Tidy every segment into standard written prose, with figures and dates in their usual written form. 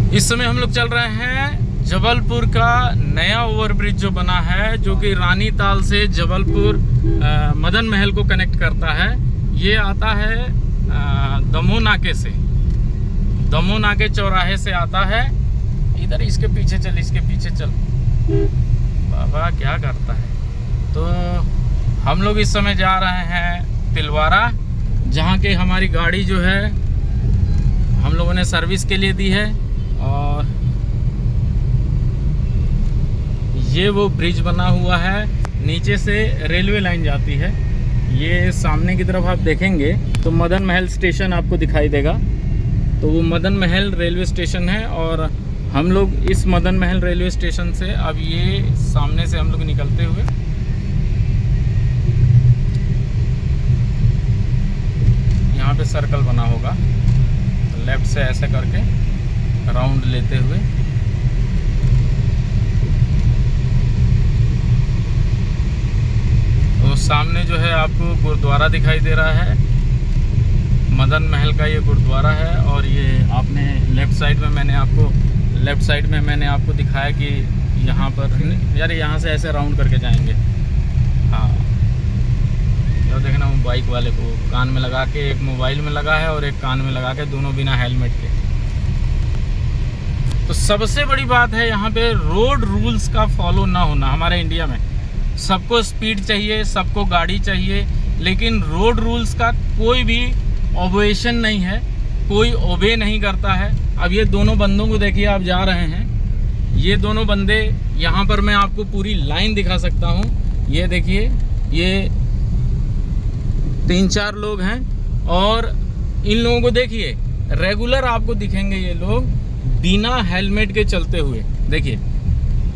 इस समय हम लोग चल रहे हैं जबलपुर का नया ओवरब्रिज जो बना है, जो कि रानी ताल से जबलपुर मदन महल को कनेक्ट करता है। ये आता है दमोह नाके से, दमोह नाके चौराहे से आता है। इधर इसके पीछे चल, इसके पीछे चल। बाबा क्या करता है। तो हम लोग इस समय जा रहे हैं तिलवारा, जहाँ की हमारी गाड़ी जो है हम लोगों ने सर्विस के लिए दी है। और ये वो ब्रिज बना हुआ है, नीचे से रेलवे लाइन जाती है। ये सामने की तरफ आप देखेंगे तो मदन महल स्टेशन आपको दिखाई देगा। तो वो मदन महल रेलवे स्टेशन है और हम लोग इस मदन महल रेलवे स्टेशन से अब ये सामने से हम लोग निकलते हुए यहाँ पे सर्कल बना होगा, तो लेफ्ट से ऐसे करके राउंड लेते हुए तो सामने जो है आपको गुरुद्वारा दिखाई दे रहा है। मदन महल का ये गुरुद्वारा है। और ये आपने लेफ़्ट साइड में मैंने आपको दिखाया कि यहाँ पर यार यहाँ से ऐसे राउंड करके जाएंगे। हाँ, तो देखना वो बाइक वाले को कान में लगा के, एक मोबाइल में लगा है और एक कान में लगा के, दोनों बिना हेलमेट के। तो सबसे बड़ी बात है यहाँ पे रोड रूल्स का फॉलो ना होना। हमारे इंडिया में सबको स्पीड चाहिए, सबको गाड़ी चाहिए, लेकिन रोड रूल्स का कोई भी ओबेशन नहीं है, कोई ओबे नहीं करता है। अब ये दोनों बंदों को देखिए, आप जा रहे हैं, ये दोनों बंदे, यहाँ पर मैं आपको पूरी लाइन दिखा सकता हूँ। ये देखिए, ये 3-4 लोग हैं और इन लोगों को देखिए, रेगुलर आपको दिखेंगे ये लोग बिना हेलमेट के चलते हुए। देखिए,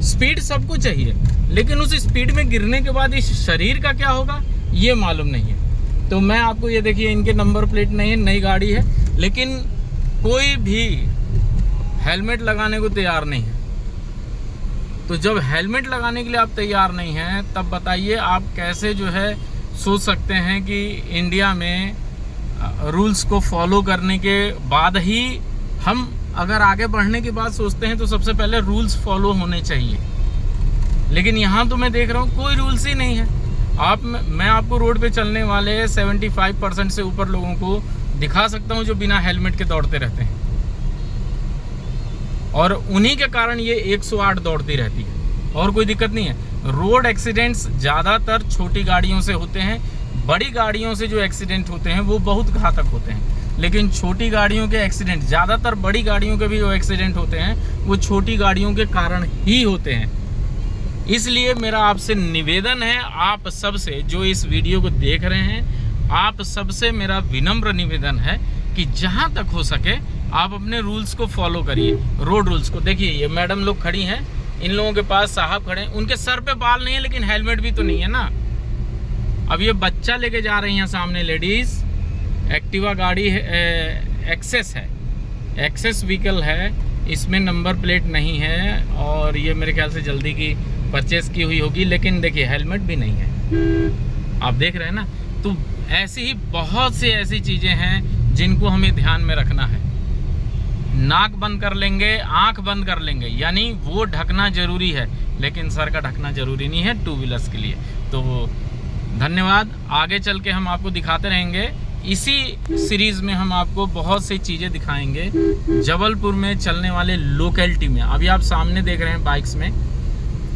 स्पीड सबको चाहिए, लेकिन उस स्पीड में गिरने के बाद इस शरीर का क्या होगा ये मालूम नहीं है। तो मैं आपको ये देखिए, इनके नंबर प्लेट नहीं है, नई गाड़ी है, लेकिन कोई भी हेलमेट लगाने को तैयार नहीं है। तो जब हेलमेट लगाने के लिए आप तैयार नहीं हैं, तब बताइए आप कैसे जो है सोच सकते हैं कि इंडिया में रूल्स को फॉलो करने के बाद ही हम अगर आगे बढ़ने की बात सोचते हैं तो सबसे पहले रूल्स फॉलो होने चाहिए। लेकिन यहाँ तो मैं देख रहा हूँ कोई रूल्स ही नहीं है। मैं आपको रोड पे चलने वाले 75% से ऊपर लोगों को दिखा सकता हूँ जो बिना हेलमेट के दौड़ते रहते हैं, और उन्हीं के कारण ये 108 दौड़ती रहती है और कोई दिक्कत नहीं है। रोड एक्सीडेंट्स ज़्यादातर छोटी गाड़ियों से होते हैं, बड़ी गाड़ियों से जो एक्सीडेंट होते हैं वो बहुत घातक होते हैं। लेकिन छोटी गाड़ियों के एक्सीडेंट, ज़्यादातर बड़ी गाड़ियों के भी जो एक्सीडेंट होते हैं वो छोटी गाड़ियों के कारण ही होते हैं। इसलिए मेरा आपसे निवेदन है, आप सबसे जो इस वीडियो को देख रहे हैं, आप सबसे मेरा विनम्र निवेदन है कि जहाँ तक हो सके आप अपने रूल्स को फॉलो करिए, रोड रूल्स को। देखिए, ये मैडम लोग खड़ी हैं, इन लोगों के पास साहब खड़े हैं, उनके सर पे बाल नहीं है लेकिन हेलमेट भी तो नहीं है ना। अब ये बच्चा लेके जा रही हैं सामने लेडीज़, एक्टिवा गाड़ी है, एक्सेस है, एक्सेस व्हीकल है, इसमें नंबर प्लेट नहीं है और ये मेरे ख्याल से जल्दी की परचेस की हुई होगी, लेकिन देखिए हेलमेट भी नहीं है, आप देख रहे हैं ना। तो ऐसी ही बहुत सी ऐसी चीज़ें हैं जिनको हमें ध्यान में रखना है। नाक बंद कर लेंगे, आंख बंद कर लेंगे, यानी वो ढकना जरूरी है, लेकिन सर का ढकना जरूरी नहीं है टू व्हीलर्स के लिए। तो धन्यवाद, आगे चल के हम आपको दिखाते रहेंगे। इसी सीरीज़ में हम आपको बहुत सी चीज़ें दिखाएंगे जबलपुर में चलने वाले लोकेलिटी में। अभी आप सामने देख रहे हैं बाइक्स में,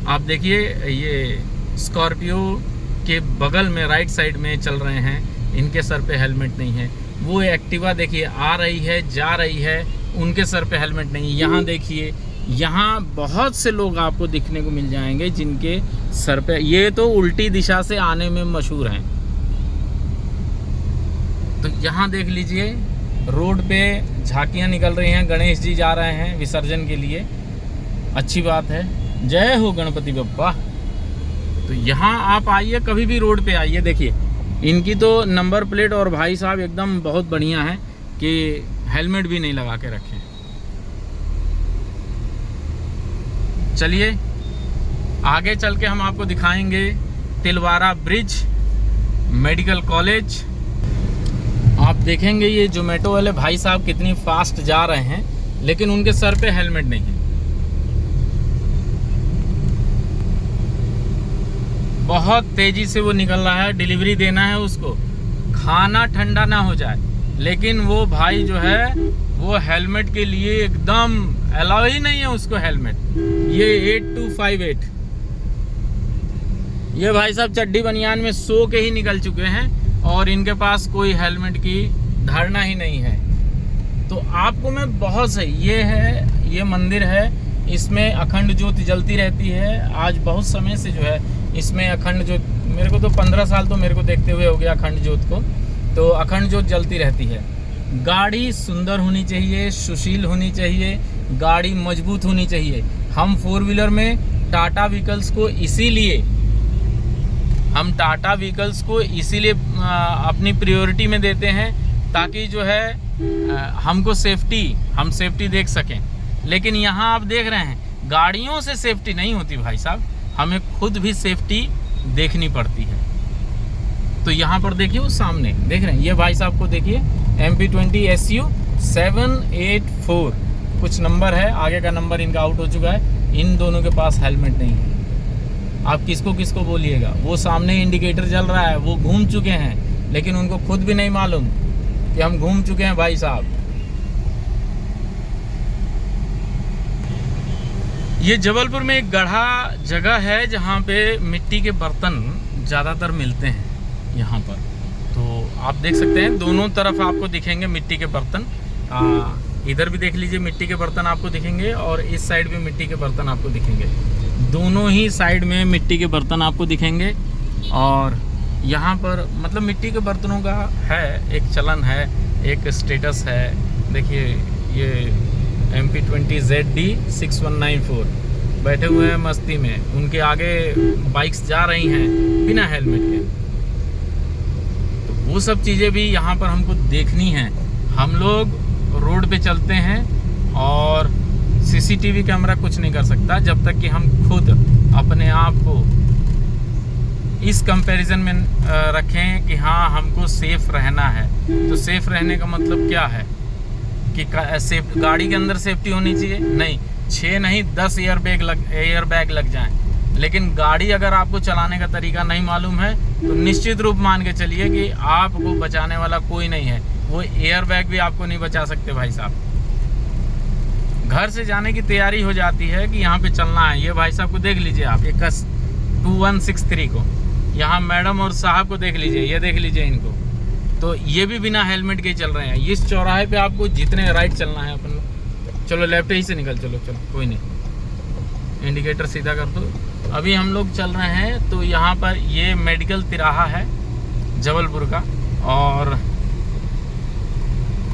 आप देखिए, ये स्कॉर्पियो के बगल में राइट साइड में चल रहे हैं, इनके सर पे हेलमेट नहीं है। वो एक्टिवा देखिए आ रही है, जा रही है, उनके सर पे हेलमेट नहीं है। यहाँ देखिए, यहाँ बहुत से लोग आपको दिखने को मिल जाएंगे जिनके सर पे, ये तो उल्टी दिशा से आने में मशहूर हैं। तो यहाँ देख लीजिए, रोड पे झांकियाँ निकल रही हैं, गणेश जी जा रहे हैं विसर्जन के लिए, अच्छी बात है, जय हो गणपति बप्पा। तो यहाँ आप आइए, कभी भी रोड पे आइए, देखिए इनकी तो नंबर प्लेट, और भाई साहब एकदम बहुत बढ़िया है कि हेलमेट भी नहीं लगा के रखे। चलिए आगे चल के हम आपको दिखाएंगे तिलवारा ब्रिज, मेडिकल कॉलेज। आप देखेंगे ये जोमेटो वाले भाई साहब कितनी फास्ट जा रहे हैं, लेकिन उनके सर पे हेलमेट नहीं है। बहुत तेजी से वो निकल रहा है, डिलीवरी देना है उसको, खाना ठंडा ना हो जाए, लेकिन वो भाई जो है वो हेलमेट के लिए एकदम अलाउ ही नहीं है उसको हेलमेट। ये 8258, ये भाई साहब चड्डी बनियान में सो के ही निकल चुके हैं और इनके पास कोई हेलमेट की धारणा ही नहीं है। तो आपको मैं बहुत सही, ये है, ये मंदिर है, इसमें अखंड ज्योति जलती रहती है। आज बहुत समय से जो है इसमें अखंड ज्योत, मेरे को तो 15 साल तो मेरे को देखते हुए हो गया अखंड ज्योत को, तो अखंड ज्योत जलती रहती है। गाड़ी सुंदर होनी चाहिए, सुशील होनी चाहिए, गाड़ी मजबूत होनी चाहिए। हम 4 व्हीलर में टाटा व्हीकल्स को इसीलिए अपनी प्रायोरिटी में देते हैं ताकि जो है हमको हम सेफ्टी देख सकें। लेकिन यहाँ आप देख रहे हैं गाड़ियों से सेफ्टी नहीं होती भाई साहब, हमें खुद भी सेफ्टी देखनी पड़ती है। तो यहाँ पर देखिए वो सामने देख रहे हैं, ये भाई साहब को देखिए MP20 SU 784 कुछ नंबर है, आगे का नंबर इनका आउट हो चुका है। इन दोनों के पास हेलमेट नहीं है। आप किसको बोलिएगा, वो सामने इंडिकेटर जल रहा है, वो घूम चुके हैं, लेकिन उनको खुद भी नहीं मालूम कि हम घूम चुके हैं भाई साहब। ये जबलपुर में एक गढ़ा जगह है जहाँ पे मिट्टी के बर्तन ज़्यादातर मिलते हैं यहाँ पर। तो आप देख सकते हैं दोनों तरफ आपको दिखेंगे मिट्टी के बर्तन। इधर भी देख लीजिए मिट्टी के बर्तन आपको दिखेंगे और इस साइड भी मिट्टी के बर्तन आपको दिखेंगे। दोनों ही साइड में मिट्टी के बर्तन आपको दिखेंगे। और यहाँ पर मतलब मिट्टी के बर्तनों का है एक चलन है, एक स्टेटस है। देखिए ये MP20 ZD 6194 बैठे हुए हैं मस्ती में, उनके आगे बाइक्स जा रही हैं बिना हेलमेट के। तो वो सब चीज़ें भी यहाँ पर हमको देखनी है। हम लोग रोड पे चलते हैं और CCTV कैमरा कुछ नहीं कर सकता जब तक कि हम खुद अपने आप को इस कंपैरिजन में रखें कि हाँ हमको सेफ रहना है। तो सेफ रहने का मतलब क्या है कि गाड़ी के अंदर सेफ्टी होनी चाहिए? नहीं, 6 नहीं 10 एयर बैग लग जाएं। लेकिन गाड़ी अगर आपको चलाने का तरीका नहीं मालूम है तो निश्चित रूप मान के चलिए कि आपको बचाने वाला कोई नहीं है। वो एयर बैग भी आपको नहीं बचा सकते भाई साहब। घर से जाने की तैयारी हो जाती है कि यहाँ पे चलना है। ये भाई साहब को देख लीजिए आप, 2163 को, यहाँ मैडम और साहब को देख लीजिए, ये देख लीजिए इनको। तो ये भी बिना हेलमेट के चल रहे हैं। इस चौराहे पे आपको जितने राइट चलना है अपन, चलो लेफ्ट ही से निकल, चलो कोई नहीं, इंडिकेटर सीधा कर दो। अभी हम लोग चल रहे हैं तो यहाँ पर ये मेडिकल तिराहा है जबलपुर का। और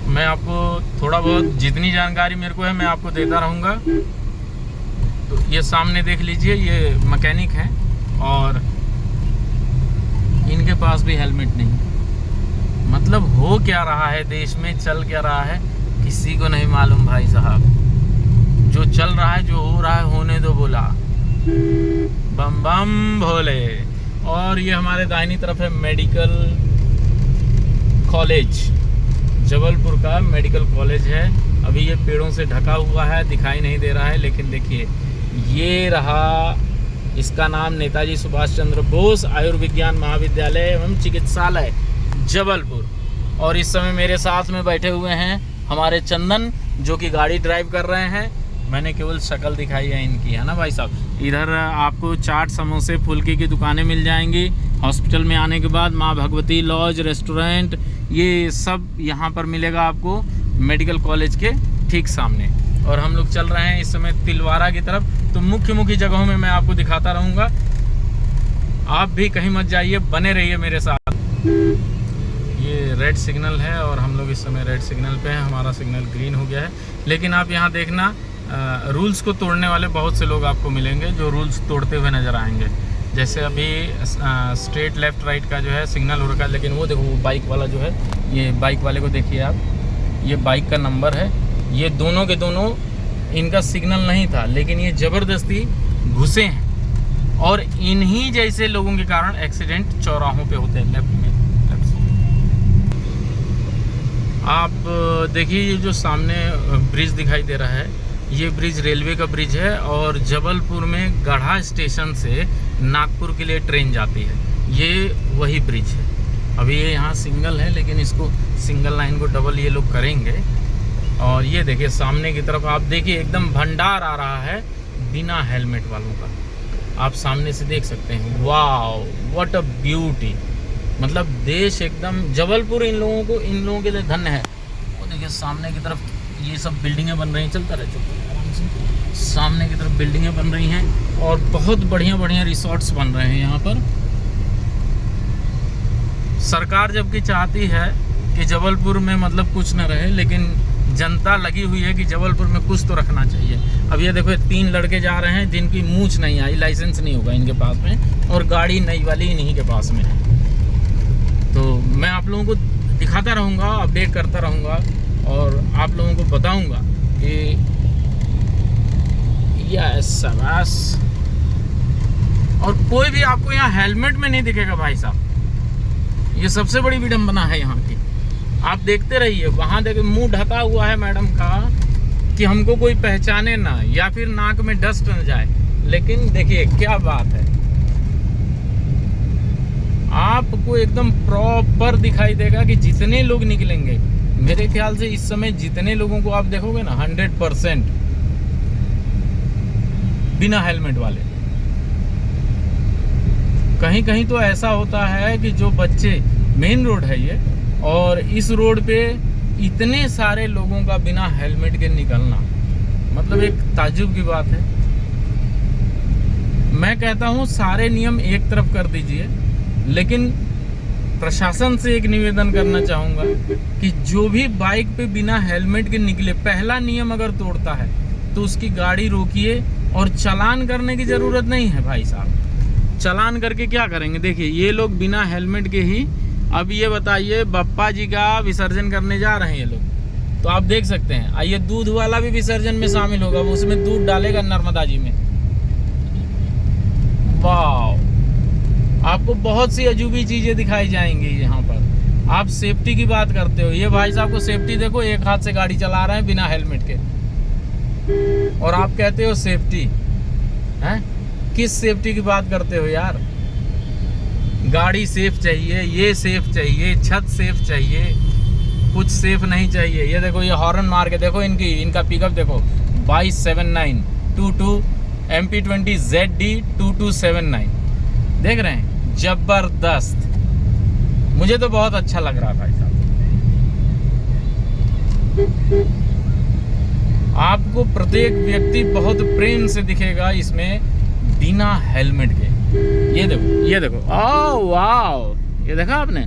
मैं आपको थोड़ा बहुत जितनी जानकारी मेरे को है मैं आपको देता रहूँगा। तो ये सामने देख लीजिए, ये मैकेनिक हैं और इनके पास भी हेलमेट नहीं। मतलब हो क्या रहा है देश में, चल क्या रहा है किसी को नहीं मालूम भाई साहब। जो चल रहा है, जो हो रहा है होने दो बोला, बम बम भोले। और ये हमारे दाहिनी तरफ है मेडिकल कॉलेज, जबलपुर का मेडिकल कॉलेज है। अभी ये पेड़ों से ढका हुआ है, दिखाई नहीं दे रहा है, लेकिन देखिए ये रहा, इसका नाम नेताजी सुभाष चंद्र बोस आयुर्विज्ञान महाविद्यालय एवं चिकित्सालय जबलपुर। और इस समय मेरे साथ में बैठे हुए हैं हमारे चंदन, जो कि गाड़ी ड्राइव कर रहे हैं। मैंने केवल शक्ल दिखाई है इनकी, है ना भाई साहब। इधर आपको चाट, समोसे, फुल्की की दुकानें मिल जाएंगी। हॉस्पिटल में आने के बाद माँ भगवती लॉज, रेस्टोरेंट, ये सब यहाँ पर मिलेगा आपको मेडिकल कॉलेज के ठीक सामने। और हम लोग चल रहे हैं इस समय तिलवारा की तरफ। तो मुख्य जगहों में मैं आपको दिखाता रहूँगा, आप भी कहीं मत जाइए, बने रहिए मेरे साथ। ये रेड सिग्नल है और हम लोग इस समय रेड सिग्नल पे हैं। हमारा सिग्नल ग्रीन हो गया है, लेकिन आप यहाँ देखना रूल्स को तोड़ने वाले बहुत से लोग आपको मिलेंगे जो रूल्स तोड़ते हुए नज़र आएंगे। जैसे अभी स्ट्रेट लेफ्ट राइट का जो है सिग्नल हो रखा है, लेकिन वो देखो वो बाइक वाला जो है, ये बाइक वाले को देखिए आप, ये बाइक का नंबर है। ये दोनों के दोनों इनका सिग्नल नहीं था, लेकिन ये ज़बरदस्ती घुसे हैं। और इन्हीं जैसे लोगों के कारण एक्सीडेंट चौराहों पे होते हैं। लेफ्ट में आप देखिए ये जो सामने ब्रिज दिखाई दे रहा है, ये ब्रिज रेलवे का ब्रिज है और जबलपुर में गढ़ा स्टेशन से नागपुर के लिए ट्रेन जाती है। ये वही ब्रिज है। अभी ये यहाँ सिंगल है, लेकिन इसको सिंगल लाइन को डबल ये लोग करेंगे। और ये देखिए सामने की तरफ आप देखिए एकदम भंडार आ रहा है बिना हेलमेट वालों का, आप सामने से देख सकते हैं। वाओ व्हाट अ ब्यूटी, मतलब देश एकदम, जबलपुर इन लोगों के लिए धन्य है। वो देखिए सामने की तरफ ये सब बिल्डिंगें बन रही हैं, चलता रहे आराम से। सामने की तरफ बिल्डिंगें बन रही हैं और बहुत बढ़िया बढ़िया रिसोर्ट्स बन रहे हैं यहाँ पर। सरकार जबकि चाहती है कि जबलपुर में मतलब कुछ न रहे, लेकिन जनता लगी हुई है कि जबलपुर में कुछ तो रखना चाहिए। अब ये देखो 3 लड़के जा रहे हैं जिनकी मूंछ नहीं आई, लाइसेंस नहीं होगा इनके पास में, और गाड़ी नई वाली इन्हीं के पास में है। तो मैं आप लोगों को दिखाता रहूँगा, अपडेट करता रहूँगा और आप लोगों को बताऊँगा कि शाबाश। और कोई भी आपको यहाँ हेलमेट में नहीं दिखेगा भाई साहब, ये सबसे बड़ी विडंबना है यहाँ की। आप देखते रहिए, वहाँ देखिए मुंह ढका हुआ है मैडम का कि हमको कोई पहचाने ना, या फिर नाक में डस्ट न जाए। लेकिन देखिए क्या बात है, आपको एकदम प्रॉपर दिखाई देगा कि जितने लोग निकलेंगे, मेरे ख्याल से इस समय जितने लोगों को आप देखोगे ना 100% बिना हेलमेट वाले। कहीं कहीं तो ऐसा होता है कि जो बच्चे, मेन रोड है ये, और इस रोड पे इतने सारे लोगों का बिना हेलमेट के निकलना मतलब एक ताज्जुब की बात है। मैं कहता हूँ सारे नियम एक तरफ कर दीजिए, लेकिन प्रशासन से एक निवेदन करना चाहूँगा कि जो भी बाइक पे बिना हेलमेट के निकले, पहला नियम अगर तोड़ता है तो उसकी गाड़ी रोकिए, और चालान करने की ज़रूरत नहीं है भाई साहब। चालान करके क्या करेंगे? देखिए ये लोग बिना हेलमेट के ही, अब ये बताइए बप्पा जी का विसर्जन करने जा रहे हैं ये लोग, तो आप देख सकते हैं। आइए दूध वाला भी विसर्जन में शामिल होगा, वो उसमें दूध डालेगा नर्मदा जी में। वाह, आपको बहुत सी अजूबी चीजें दिखाई जाएंगी यहाँ पर। आप सेफ्टी की बात करते हो, ये भाई साहब को सेफ्टी देखो, एक हाथ से गाड़ी चला रहे हैं बिना हेलमेट के, और आप कहते हो सेफ्टी है? किस सेफ्टी की बात करते हो यार? गाड़ी सेफ चाहिए, ये सेफ चाहिए, छत सेफ चाहिए, कुछ सेफ नहीं चाहिए। ये देखो ये हॉर्न मार के देखो, इनका पिकअप देखो 227922 MP20 ZD 2279, देख रहे हैं? जबरदस्त, मुझे तो बहुत अच्छा लग रहा भाई साहब। आपको प्रत्येक व्यक्ति बहुत प्रेम से दिखेगा इसमें बिना हेलमेट के। ये देखो ओ वाह, ये देखा आपने?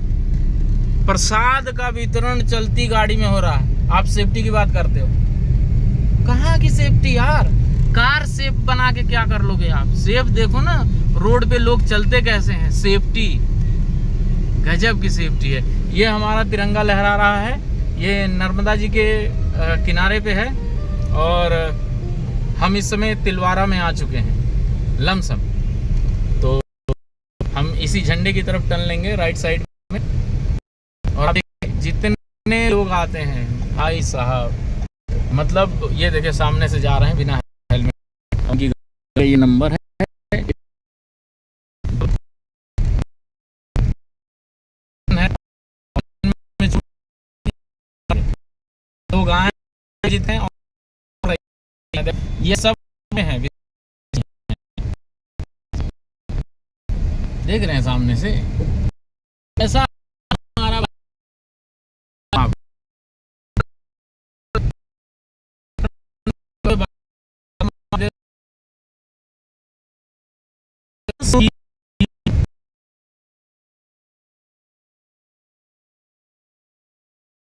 प्रसाद का वितरण चलती गाड़ी में हो रहा है। आप सेफ्टी की बात करते हो, कहाँ की सेफ्टी यार? कार सेफ बना के क्या कर लोगे आप? सेफ देखो ना, रोड पे लोग चलते कैसे हैं। सेफ्टी गजब की सेफ्टी है। ये हमारा तिरंगा लहरा रहा है, ये नर्मदा जी के किनारे पे है, और हम इस समय तिलवारा में आ चुके हैं लमसम। तो हम इसी झंडे की तरफ टर्न लेंगे राइट साइड में, और जितने लोग आते हैं भाई साहब, मतलब ये देखिए सामने से जा रहे हैं बिना हेलमेट। उनकी ये नंबर है, लोग आए जितने, और ये सब में है, देख रहे हैं सामने से ऐसा हमारा